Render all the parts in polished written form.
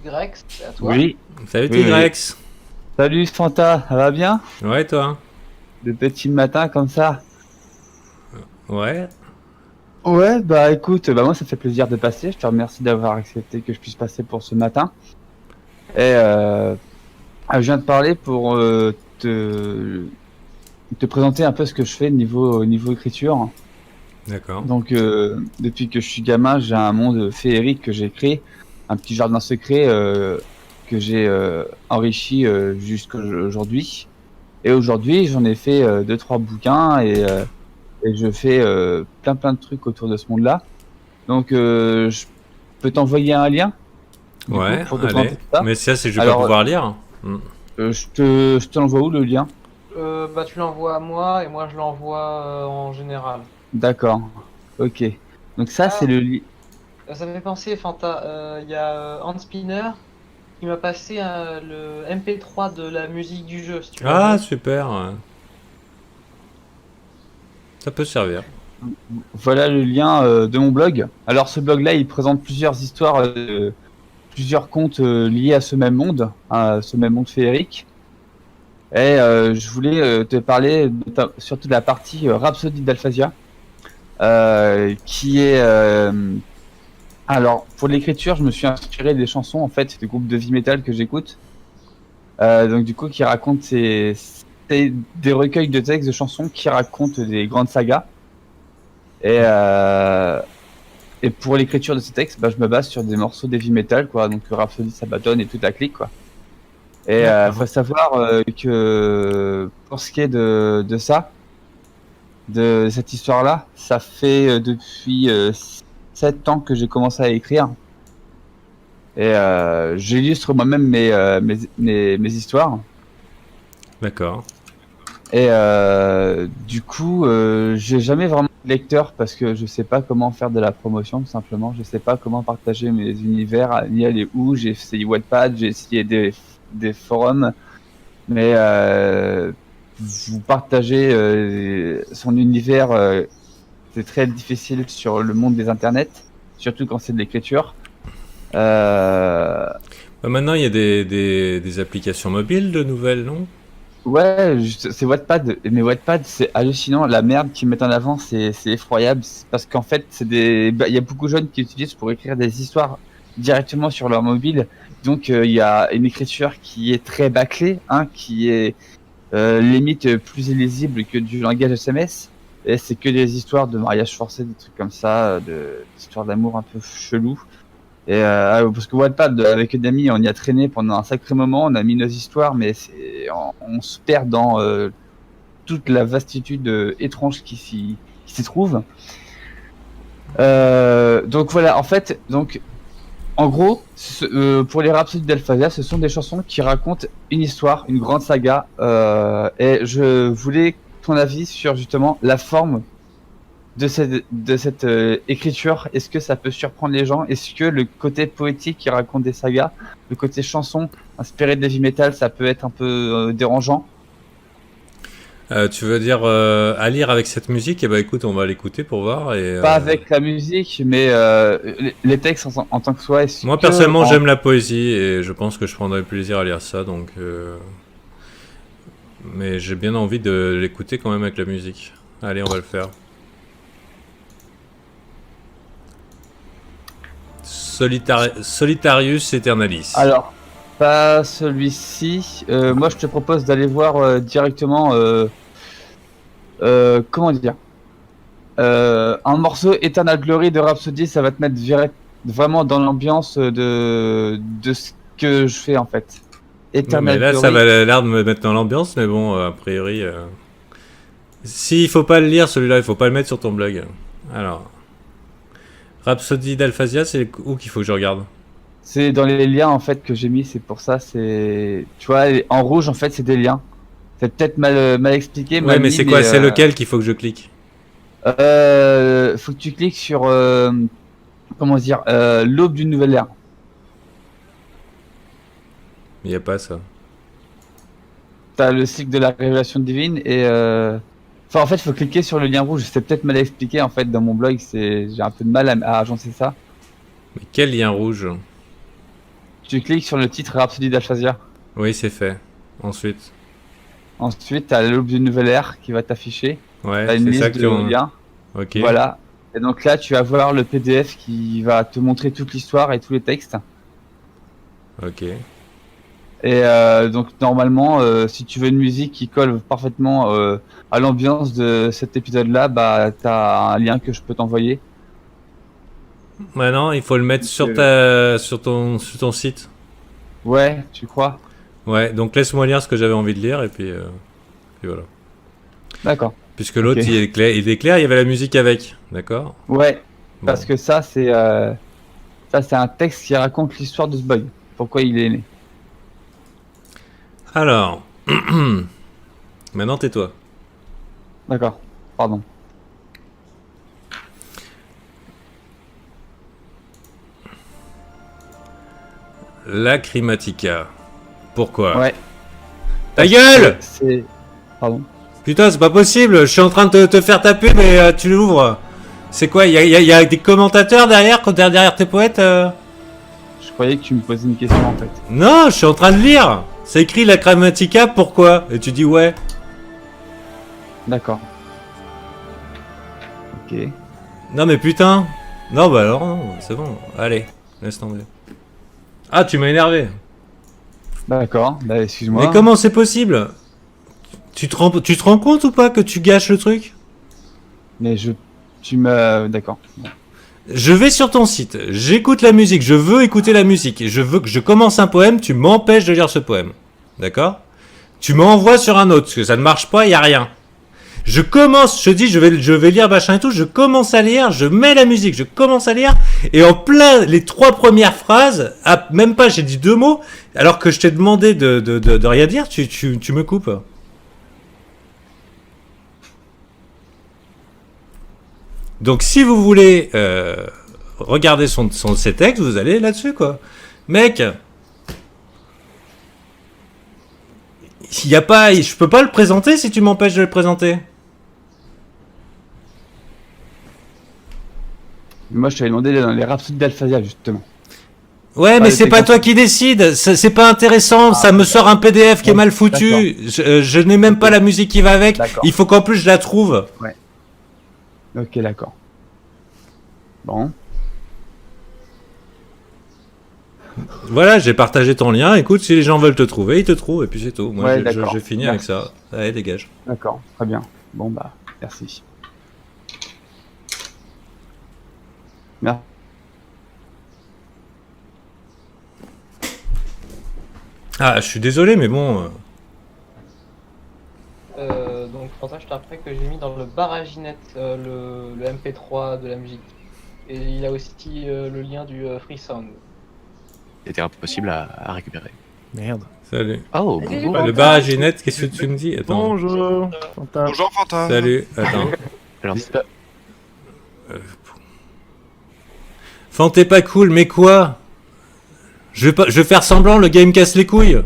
Y, c'est à toi. Oui, Salut oui, oui. Tigrex. Salut Fanta, ça va bien? Ouais, toi? Le petit matin comme ça? Ouais. Ouais, bah écoute, bah moi ça fait plaisir de passer. Je te remercie d'avoir accepté que je puisse passer pour ce matin. Et je viens de parler pour te présenter un peu ce que je fais niveau écriture. D'accord. Donc depuis que je suis gamin, j'ai un monde féerique que j'ai créé, un petit jardin secret que j'ai enrichi jusqu'à aujourd'hui. Et aujourd'hui, j'en ai fait deux, trois bouquins et je fais plein de trucs autour de ce monde-là. Donc, je peux t'envoyer un lien, du coup, Ouais, pour te allez. présenter tout ça. Mais ça, c'est je vais pas Alors, pouvoir lire. je te l'envoie où le lien? Bah, tu l'envoies à moi et moi je l'envoie en général. D'accord. Ok. Donc ça, c'est Ah, le lien. ça me fait penser, Fanta. Il y a Hans Spinner qui m'a passé le MP3 de la musique du jeu, si tu la Ah, veux. super. Ouais. Ça peut servir. Voilà le lien de mon blog. Alors, ce blog-là, il présente plusieurs histoires, plusieurs contes liés à ce même monde féerique. Et je voulais te parler surtout de la partie Rhapsody d'Alphasia, qui est alors, pour l'écriture, je me suis inspiré des chansons, en fait, des groupes de heavy metal que j'écoute. Donc, du coup, qui racontent des recueils de textes de chansons qui racontent des grandes sagas. Et, euh, et pour l'écriture de ces textes, bah, je me base sur des morceaux d'heavy metal, quoi. Donc, Rhapsody, Sabaton et tout à clic, quoi. Et faut D'accord. savoir que pour ce qui est de ça, de cette histoire-là, ça fait depuis 7 ans que j'ai commencé à écrire. Et j'illustre moi-même mes histoires. D'accord. Et du coup, j'ai jamais vraiment de lecteur parce que je sais pas comment faire de la promotion, tout simplement. Je sais pas comment partager mes univers, ni aller où. J'ai essayé Wattpad, j'ai essayé des forums, mais vous partagez son univers, c'est très difficile sur le monde des internets, surtout quand c'est de l'écriture. Euh, Bah, maintenant, il y a des applications mobiles de nouvelles, non? Ouais, c'est Wattpad, mais Wattpad c'est hallucinant. La merde qu'ils mettent en avant, c'est effroyable. C'est parce qu'en fait, il y a beaucoup de jeunes qui l'utilisent pour écrire des histoires directement sur leur mobile. Donc il y a une écriture qui est très bâclée, hein, qui est limite plus illisible que du langage SMS. Et c'est que des histoires de mariage forcé, des trucs comme ça, d'histoires d'amour un peu chelou. Et parce que Wattpad, avec des amis, on y a traîné pendant un sacré moment, on a mis nos histoires, mais on se perd dans toute la vastitude étrange qui s'y trouve. Donc voilà, en fait, donc en gros, pour les Rhapsodies d'Alphasia, ce sont des chansons qui racontent une histoire, une grande saga, et je voulais ton avis sur justement la forme de cette écriture. Est-ce que ça peut surprendre les gens? Est-ce que le côté poétique qui raconte des sagas, le côté chanson inspiré de heavy metal, ça peut être un peu dérangeant? Tu veux dire à lire avec cette musique? Eh ben écoute, on va l'écouter pour voir. Et Pas avec la musique, mais les textes en tant que soi. Est-ce moi, que personnellement, j'aime la poésie et je pense que je prendrai plaisir à lire ça. Donc, mais j'ai bien envie de l'écouter quand même avec la musique. Allez, on va le faire. Solitarius Aeternalis. alors pas celui-ci. Moi, je te propose d'aller voir directement. Comment dire? Un morceau Eternal Glory de Rhapsody, ça va te mettre vraiment dans l'ambiance de ce que je fais en fait. Non, mais Eternal là, ça Glory. va l'air de me mettre dans l'ambiance, mais bon, a priori. S'il faut pas le lire, celui-là, il faut pas le mettre sur ton blog. Alors, Rhapsody d'Alphasia, c'est où qu'il faut que je regarde? C'est dans les liens en fait que j'ai mis, c'est pour ça. C'est, tu vois, en rouge en fait, c'est des liens. C'est peut-être mal expliqué, Ouais, mal mais mis, c'est quoi? mais C'est lequel qu'il faut que je clique? faut que tu cliques sur comment dire, l'aube d'une nouvelle ère. Il y a pas ça. T'as le cycle de la révélation divine et enfin en fait, faut cliquer sur le lien rouge. C'est peut-être mal expliqué en fait dans mon blog. J'ai un peu de mal à agencer ça. Mais quel lien rouge? tu cliques sur le titre Rhapsody d'Alphasia. Oui, c'est fait. Ensuite. Ensuite, tu as l'aube d'une nouvelle ère qui va t'afficher. Ouais, Tu as une c'est ça liste que de tu... liens. Ok. Voilà. Et donc là, tu vas voir le PDF qui va te montrer toute l'histoire et tous les textes. Ok. Et donc normalement, si tu veux une musique qui colle parfaitement à l'ambiance de cet épisode-là, bah t'as un lien que je peux t'envoyer. Maintenant, il faut le mettre sur sur ton site. Ouais, tu crois? Ouais, donc laisse-moi lire ce que j'avais envie de lire et puis voilà. D'accord. Puisque l'autre, Ok. il est clair, il y avait la musique avec. D'accord? Ouais, Bon. parce que ça c'est un texte qui raconte l'histoire de ce bug. Pourquoi il est né. Alors, maintenant tais-toi. D'accord. Pardon. Lacrimatica. Pourquoi? Ouais. Ta gueule! Pardon. Putain, c'est pas possible, je suis en train de te faire taper, mais tu l'ouvres. C'est quoi? Y a des commentateurs derrière tes poètes Je croyais que tu me posais une question en fait. Non, je suis en train de lire. C'est écrit Lacrimatica, pourquoi? Et tu dis ouais. D'accord. Ok. Non mais putain. Non bah alors non, c'est bon. Allez, laisse tomber. Ah, tu m'as énervé. D'accord. Bah excuse-moi. Mais comment c'est possible? Tu te rends compte ou pas que tu gâches le truc? Mais tu m'as. D'accord. Bon. Je vais sur ton site, j'écoute la musique, je veux écouter la musique, je veux que je commence un poème, tu m'empêches de lire ce poème. D'accord? Tu m'envoies sur un autre, parce que ça ne marche pas, il n'y a rien. Je commence, je dis, je vais lire machin et tout, je commence à lire, je mets la musique, je commence à lire, et en plein, les 3 premières phrases, même pas, j'ai dit 2 mots, alors que je t'ai demandé de rien dire, tu me coupes. Donc si vous voulez regarder ses textes, vous allez là-dessus, quoi. Mec, il y a pas, je peux pas le présenter si tu m'empêches de le présenter. Moi, je t'avais demandé dans les Rhapsodies d'Alphasia, justement. Ouais, mais c'est pas toi qui décide, c'est pas intéressant, ça me sort un PDF qui est mal foutu, je n'ai même pas la musique qui va avec, il faut qu'en plus je la trouve. Ouais. Ok, d'accord. Bon. Voilà, j'ai partagé ton lien, écoute, si les gens veulent te trouver, ils te trouvent, et puis c'est tout. Moi, Ouais, d'accord. j'ai fini avec ça. Allez, dégage. D'accord, très bien. Bon, bah, merci. Merci. Ah, je suis désolé, mais bon... Donc Fanta, je te rappelle que j'ai mis dans le baraginette le MP3 de la musique. Et il a aussi le lien du Free Sound. C'était impossible à récupérer. Merde. Salut. Oh, Salut, bonjour. Le baraginette, qu'est-ce que tu me dis? Attends. Bonjour. Fanta. Bonjour Fantin. Salut, attends. Alors, c'est pas... Fant, t'es pas cool, mais quoi? Je vais faire semblant, le game casse les couilles.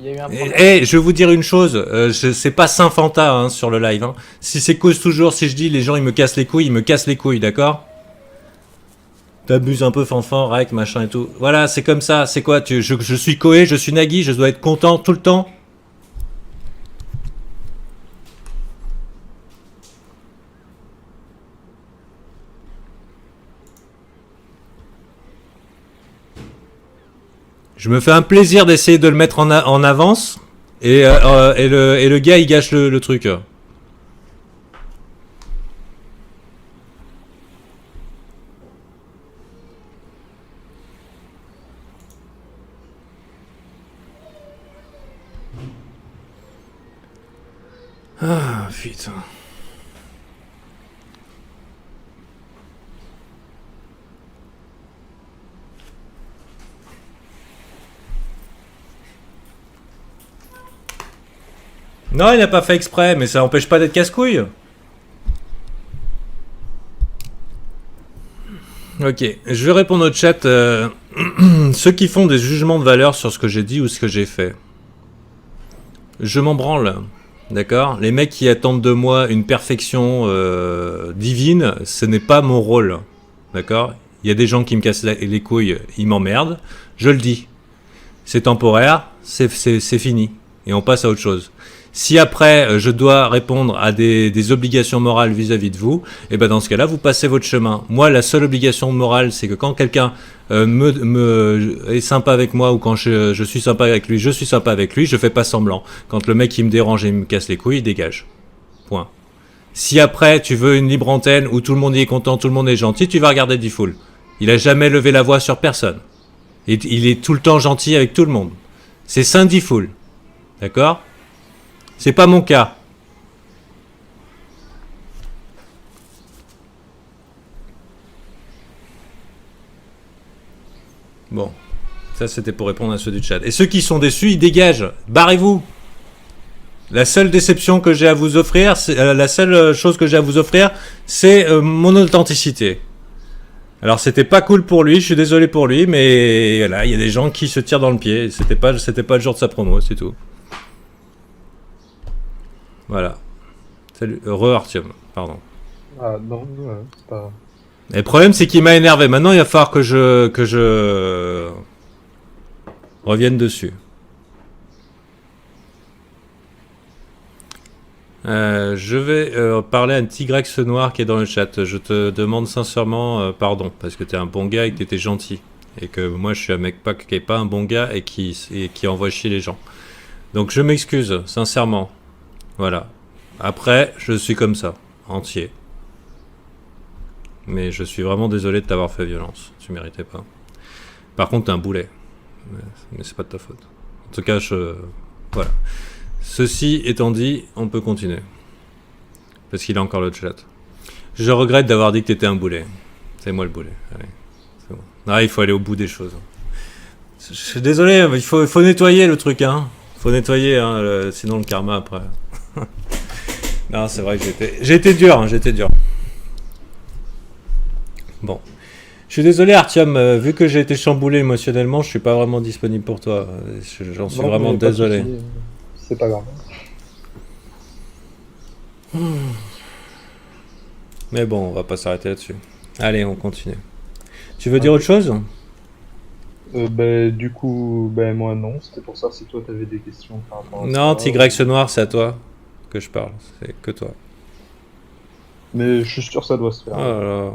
Il y a eu un problème. Eh, je vais vous dire une chose, c'est pas Saint-Fanta hein, sur le live. Hein. Si c'est cause toujours, si je dis les gens ils me cassent les couilles, d'accord? T'abuses un peu fanfan, rec, machin et tout. Voilà, c'est comme ça, c'est quoi je suis Koé, je suis Nagui, je dois être content tout le temps. Je me fais un plaisir d'essayer de le mettre en avance et le gars il gâche le truc. Ah putain. Non, il n'a pas fait exprès, mais ça n'empêche pas d'être casse-couille. Ok, je vais répondre au chat. Ceux qui font des jugements de valeur sur ce que j'ai dit ou ce que j'ai fait. Je m'en branle, d'accord? Les mecs qui attendent de moi une perfection divine, ce n'est pas mon rôle, d'accord? Il y a des gens qui me cassent les couilles, ils m'emmerdent. Je le dis. C'est temporaire, c'est fini. Et on passe à autre chose. Si après, je dois répondre à des obligations morales vis-à-vis de vous, et ben dans ce cas-là, vous passez votre chemin. Moi, la seule obligation morale, c'est que quand quelqu'un est sympa avec moi, ou quand je suis sympa avec lui, je suis sympa avec lui, je fais pas semblant. Quand le mec, il me dérange et il me casse les couilles, il dégage. Point. Si après, tu veux une libre antenne où tout le monde y est content, tout le monde est gentil, tu vas regarder D-Fool. Il a jamais levé la voix sur personne. Et il est tout le temps gentil avec tout le monde. C'est Saint D-Fool. D'accord ? C'est pas mon cas. Bon. Ça, c'était pour répondre à ceux du chat. Et ceux qui sont déçus, ils dégagent. Barrez-vous. La seule déception que j'ai à vous offrir, la seule chose que j'ai à vous offrir, c'est mon authenticité. Alors, c'était pas cool pour lui, je suis désolé pour lui, mais voilà, il y a des gens qui se tirent dans le pied. C'était pas le jour de sa promo, c'est tout. Voilà. Salut. Heureux Artyom, pardon. Ah non, c'est pas... Et le problème, c'est qu'il m'a énervé. Maintenant, il va falloir que je revienne dessus. Je vais parler à un Tigrex noir qui est dans le chat. Je te demande sincèrement pardon, parce que t'es un bon gars et que t'étais gentil. Et que moi, je suis un mec qui est pas un bon gars et qui envoie chier les gens. Donc, je m'excuse, sincèrement. Voilà. Après, je suis comme ça, entier. Mais je suis vraiment désolé de t'avoir fait violence. Tu méritais pas. Par contre, t'es un boulet. Mais c'est pas de ta faute. En tout cas, voilà. Ceci étant dit, on peut continuer. Parce qu'il a encore le chat. Je regrette d'avoir dit que t'étais un boulet. C'est moi le boulet. Allez, c'est bon. Ah, il faut aller au bout des choses. Je suis désolé, il faut nettoyer le truc, hein. Faut nettoyer, hein, sinon le karma après. Non, c'est vrai que j'ai été dur, hein, Bon. Je suis désolé, Artyom, vu que j'ai été chamboulé émotionnellement, je suis pas vraiment disponible pour toi. J'en suis vraiment désolé. C'est pas grave. Mais bon, on va pas s'arrêter là-dessus. Allez, on continue. Tu veux dire autre chose ? Du coup, moi non, c'était pour ça si toi t'avais des questions par rapport à ça. Non, Tigrex noir, c'est à toi que je parle, c'est que toi. Mais je suis sûr que ça doit se faire. Oh là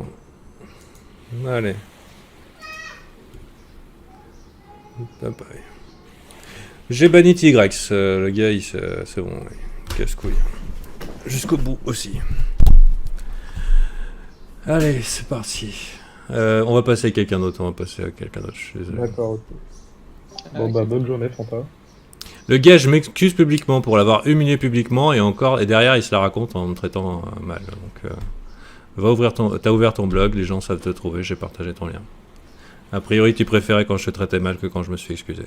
là. Allez. Bye bye. J'ai banni Tigrex, le gars, c'est bon, il casse-couille. Jusqu'au bout aussi. Allez, c'est parti. On va passer à quelqu'un d'autre, je suis désolé. D'accord, ok. Bon bonne journée, Fanta. Le gars, je m'excuse publiquement pour l'avoir humilié publiquement et derrière il se la raconte en me traitant mal. Donc, t'as ouvert ton blog, les gens savent te trouver, j'ai partagé ton lien. A priori, tu préférais quand je te traitais mal que quand je me suis excusé.